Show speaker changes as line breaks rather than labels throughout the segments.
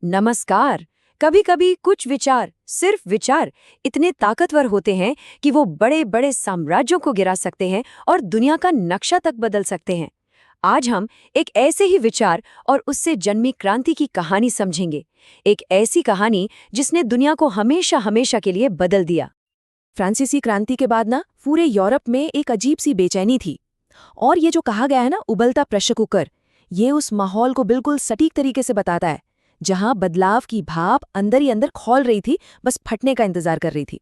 नमस्कार। कभी कभी कुछ विचार, सिर्फ विचार, इतने ताकतवर होते हैं कि वो बड़े बड़े साम्राज्यों को गिरा सकते हैं और दुनिया का नक्शा तक बदल सकते हैं। आज हम एक ऐसे ही विचार और उससे जन्मी क्रांति की कहानी समझेंगे। एक ऐसी कहानी जिसने दुनिया को हमेशा हमेशा के लिए बदल दिया।
फ्रांसीसी क्रांति के बाद ना पूरे यूरोप में एक अजीब सी बेचैनी थी। और ये जो कहा गया है ना, उबलता प्रेशर कुकर, ये उस माहौल को बिल्कुल सटीक तरीके से बताता है, जहां बदलाव की भाप अंदर ही अंदर खौल रही थी, बस फटने का इंतजार कर रही थी।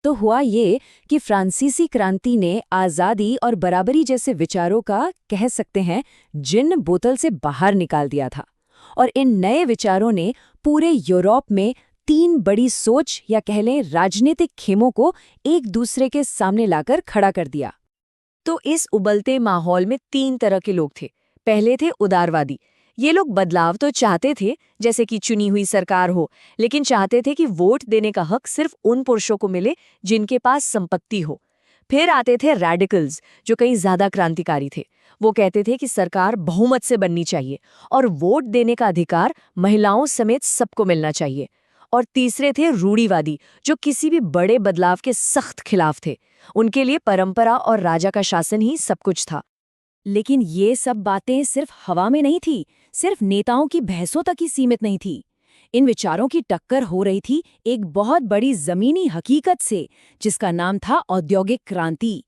तो हुआ ये कि फ्रांसीसी क्रांति ने आज़ादी और बराबरी जैसे विचारों का, कह सकते हैं, जिन बोतल से बाहर निकाल दिया था। और इन नए विचारों ने पूरे यूरोप में तीन बड़ी सोच या कह लें राजनीतिक खेमों को एक दूसरे के सामने लाकर खड़ा कर दिया। तो इस उबलते माहौल में तीन तरह के लोग थे। पहले थे उदारवादी। ये लोग बदलाव तो चाहते थे, जैसे कि चुनी हुई सरकार हो, लेकिन चाहते थे कि वोट देने का हक सिर्फ उन पुरुषों को मिले जिनके पास संपत्ति हो। फिर आते थे रैडिकल्स, जो कहीं ज्यादा क्रांतिकारी थे। वो कहते थे कि सरकार बहुमत से बननी चाहिए और वोट देने का अधिकार महिलाओं समेत सबको मिलना चाहिए। और तीसरे थे रूढ़िवादी, जो किसी भी बड़े बदलाव के सख्त खिलाफ थे। उनके लिए परंपरा और राजा का शासन ही सब कुछ था। लेकिन ये सब बातें सिर्फ हवा में नहीं थी, सिर्फ नेताओं की बहसों तक ही सीमित नहीं थी। इन विचारों की टक्कर हो रही थी एक बहुत बड़ी जमीनी हकीकत से, जिसका नाम था औद्योगिक क्रांति।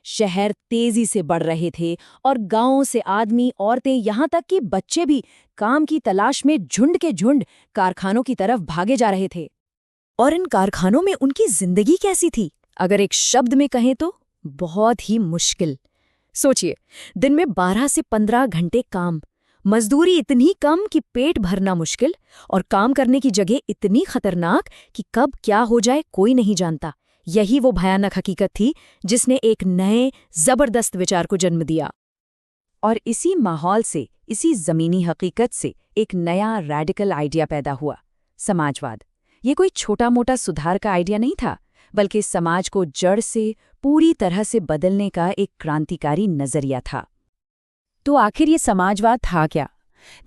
शहर तेजी से बढ़ रहे थे और गांवों से आदमी, औरतें, यहाँ तक कि बच्चे भी काम की तलाश में झुंड के झुंड कारखानों की तरफ भागे जा रहे थे। और इन कारखानों में उनकी जिंदगी कैसी थी, अगर एक शब्द में कहें तो बहुत ही मुश्किल। सोचिए, दिन में 12 से 15 घंटे काम, मजदूरी इतनी कम कि पेट भरना मुश्किल, और काम करने की जगह इतनी खतरनाक कि कब क्या हो जाए कोई नहीं जानता। यही वो भयानक हकीकत थी जिसने एक नए जबरदस्त विचार को जन्म दिया। और इसी माहौल से, इसी जमीनी हकीकत से एक नया रैडिकल आइडिया पैदा हुआ, समाजवाद। ये कोई छोटा मोटा सुधार का आइडिया नहीं था, बल्कि समाज को जड़ से पूरी तरह से बदलने का एक क्रांतिकारी नजरिया था। तो आखिर ये समाजवाद था क्या?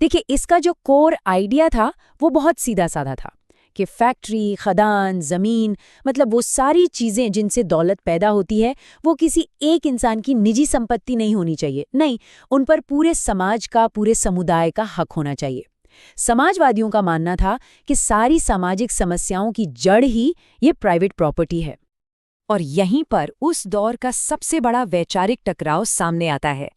देखिए, इसका जो कोर आइडिया था वो बहुत सीधा साधा था कि फैक्ट्री, खदान, जमीन, मतलब वो सारी चीजें जिनसे दौलत पैदा होती है, वो किसी एक इंसान की निजी संपत्ति नहीं होनी चाहिए। नहीं, उन पर पूरे समाज का, पूरे समुदाय का हक होना चाहिए। समाजवादियों का मानना था कि सारी सामाजिक समस्याओं की जड़ ही ये प्राइवेट प्रॉपर्टी है। और यहीं पर उस दौर का सबसे बड़ा वैचारिक टकराव सामने आता है।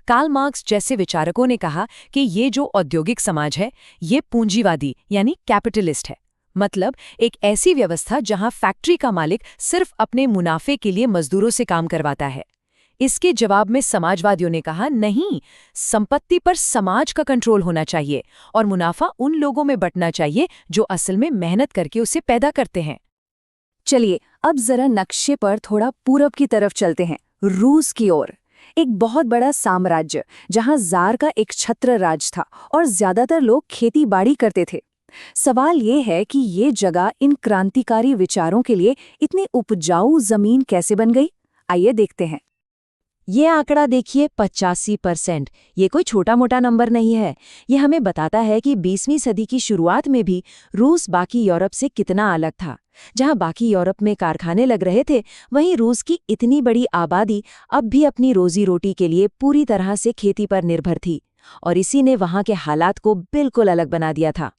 कार्ल मार्क्स जैसे विचारकों ने कहा कि ये जो औद्योगिक समाज है, ये पूंजीवादी यानी कैपिटलिस्ट है। मतलब एक ऐसी व्यवस्था जहां फैक्ट्री का मालिक सिर्फ अपने मुनाफे के लिए मजदूरों से काम करवाता है। इसके जवाब में समाजवादियों ने कहा, नहीं, संपत्ति पर समाज का कंट्रोल होना चाहिए और मुनाफा उन लोगों में बंटना चाहिए जो असल में मेहनत करके उसे पैदा करते हैं। चलिए, अब जरा नक्शे पर थोड़ा पूरब की तरफ चलते हैं, रूस की ओर। एक बहुत बड़ा साम्राज्य जहां जार का एक छत्र राज था और ज्यादातर लोग खेती बाड़ी करते थे। सवाल ये है कि ये जगह इन क्रांतिकारी विचारों के लिए इतनी उपजाऊ जमीन कैसे बन गई? आइए देखते हैं। ये आंकड़ा देखिए, 85%। ये कोई छोटा मोटा नंबर नहीं है। ये हमें बताता है कि 20वीं सदी की शुरुआत में भी रूस बाकी यूरोप से कितना अलग था। जहां बाकी यूरोप में कारखाने लग रहे थे, वहीं रूस की इतनी बड़ी आबादी अब भी अपनी रोजी रोटी के लिए पूरी तरह से खेती पर निर्भर थी, और इसी ने वहां के हालात को बिल्कुल अलग बना दिया था।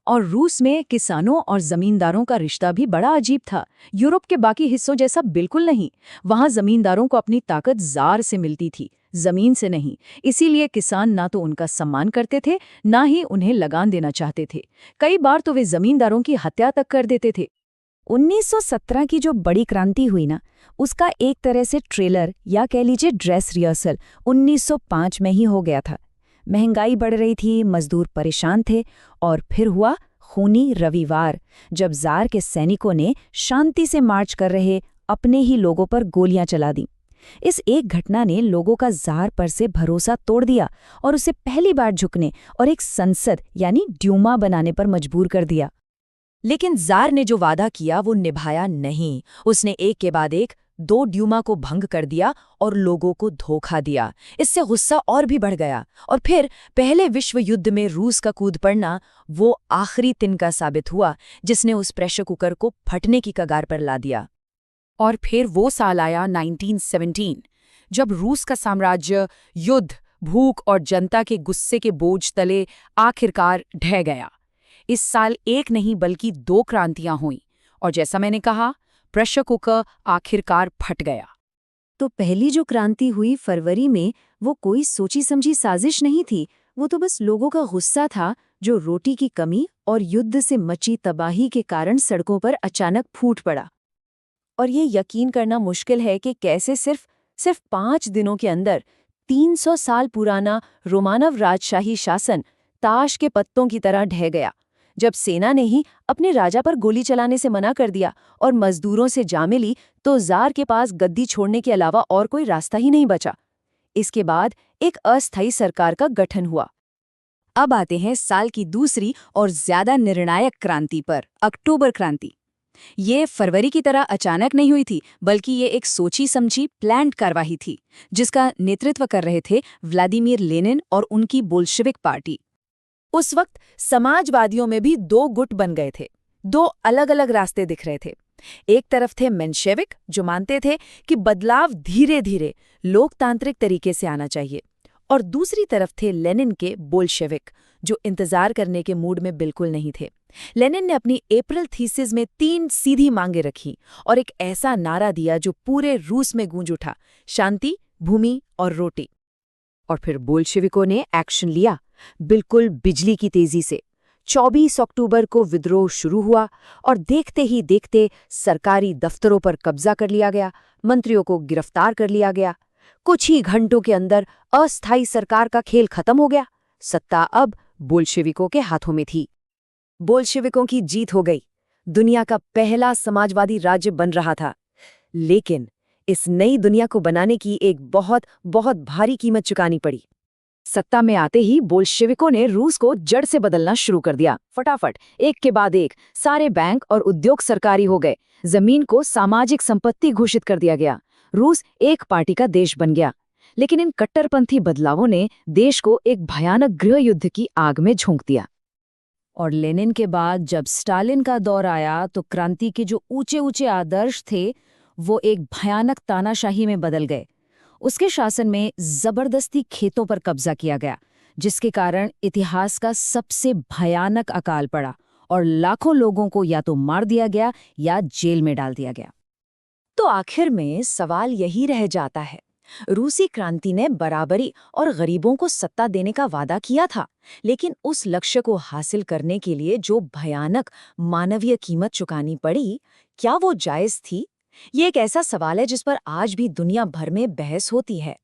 और रूस में किसानों और जमींदारों का रिश्ता भी बड़ा अजीब था। यूरोप के बाकी हिस्सों जैसा बिल्कुल नहीं। वहां जमींदारों को अपनी ताकत जार से मिलती थी, जमीन से नहीं। इसीलिए किसान ना तो उनका सम्मान करते थे, ना ही उन्हें लगान देना चाहते थे। कई बार तो वे जमींदारों की हत्या तक कर देते थे। 1917 की जो बड़ी क्रांति हुई ना, उसका एक तरह से ट्रेलर या कह लीजिए ड्रेस रिहर्सल 1905 में ही हो गया था। महंगाई बढ़ रही थी, मजदूर परेशान थे, और फिर हुआ खूनी रविवार, जब जार के सैनिकों ने शांति से मार्च कर रहे अपने ही लोगों पर गोलियां चला दी। इस एक घटना ने लोगों का जार पर से भरोसा तोड़ दिया और उसे पहली बार झुकने और एक संसद यानी ड्यूमा बनाने पर मजबूर कर दिया। लेकिन जार ने जो वादा किया वो निभाया नहीं। उसने एक के बाद एक
2 ड्यूमा को भंग कर दिया और लोगों को धोखा दिया। इससे गुस्सा और भी बढ़ गया और फिर पहले विश्व युद्ध में रूस का कूद पड़ना वो आखिरी तिनका साबित हुआ जिसने उस प्रेशर कुकर को फटने की कगार पर ला दिया।
और फिर वो साल आया 1917, जब रूस का साम्राज्य युद्ध, भूख और जनता के गुस्से के बोझ तले आखिरकार ढह गया। इस साल एक नहीं बल्कि 2 क्रांतियां हुईं और जैसा मैंने कहा, प्रेशर कुकर आखिरकार फट गया।
तो पहली जो क्रांति हुई फरवरी में, वो कोई सोची समझी साजिश नहीं थी। वो तो बस लोगों का गुस्सा था जो रोटी की कमी और युद्ध से मची तबाही के कारण सड़कों पर अचानक फूट पड़ा।
और ये यकीन करना मुश्किल है कि कैसे सिर्फ 5 दिनों के अंदर 300 साल पुराना रोमानव राजशाही शासन ताश के पत्तों की तरह ढह गया, जब सेना ने ही अपने राजा पर गोली चलाने से मना कर दिया और मजदूरों से जा मिली तो जार के पास गद्दी छोड़ने के अलावा और कोई रास्ता ही नहीं बचा। इसके बाद एक अस्थायी सरकार का गठन हुआ।
अब आते हैं साल की दूसरी और ज्यादा निर्णायक क्रांति पर, अक्टूबर क्रांति। ये फरवरी की तरह अचानक नहीं हुई थी, बल्कि ये एक सोची समझी प्लान्ड कार्रवाई थी जिसका नेतृत्व कर रहे थे व्लादिमीर लेनिन और उनकी बोल्शेविक पार्टी।
उस वक्त समाजवादियों में भी 2 गुट बन गए थे। 2 अलग अलग रास्ते दिख रहे थे। एक तरफ थे मेंशेविक, जो मानते थे कि बदलाव धीरे धीरे लोकतांत्रिक तरीके से आना चाहिए, और दूसरी तरफ थे लेनिन के बोल्शेविक, जो इंतजार करने के मूड में बिल्कुल नहीं थे। लेनिन ने अपनी अप्रैल थीसिस में 3 सीधी मांगे रखी और एक ऐसा नारा दिया जो पूरे रूस में गूंज उठा: शांति, भूमि और रोटी। और फिर बोल्शेविकों ने एक्शन लिया, बिल्कुल बिजली की तेजी से। 24 अक्टूबर को विद्रोह शुरू हुआ और देखते ही देखते सरकारी दफ्तरों पर कब्जा कर लिया गया, मंत्रियों को गिरफ्तार कर लिया गया। कुछ ही घंटों के अंदर अस्थायी सरकार का खेल खत्म हो गया। सत्ता अब बोल्शेविकों के हाथों में थी। बोल्शेविकों की जीत हो गई, दुनिया का पहला समाजवादी राज्य बन रहा था। लेकिन इस नई दुनिया को बनाने की एक बहुत बहुत भारी कीमत चुकानी पड़ी। सत्ता में आते ही बोल्शेविकों ने रूस को जड़ से बदलना शुरू कर दिया। फटाफट एक के बाद एक सारे बैंक और उद्योग सरकारी हो गए। जमीन को सामाजिक संपत्ति घोषित कर दिया गया। रूस एक पार्टी का देश बन गया। लेकिन इन कट्टरपंथी बदलावों ने देश को एक भयानक गृह युद्ध की आग में झोंक दिया।
और लेनिन के बाद जब स्टालिन का दौर आया तो क्रांति के जो ऊंचे ऊंचे आदर्श थे वो एक भयानक तानाशाही में बदल गए। उसके शासन में जबरदस्ती खेतों पर कब्जा किया गया, जिसके कारण इतिहास का सबसे भयानक अकाल पड़ा और लाखों लोगों को या तो मार दिया गया या जेल में डाल दिया गया।
तो आखिर में सवाल यही रह जाता है, रूसी क्रांति ने बराबरी और गरीबों को सत्ता देने का वादा किया था, लेकिन उस लक्ष्य को हासिल करने के लिए जो भयानक मानवीय कीमत चुकानी पड़ी, क्या वो जायज थी? ये एक ऐसा सवाल है जिस पर आज भी दुनिया भर में बहस होती है।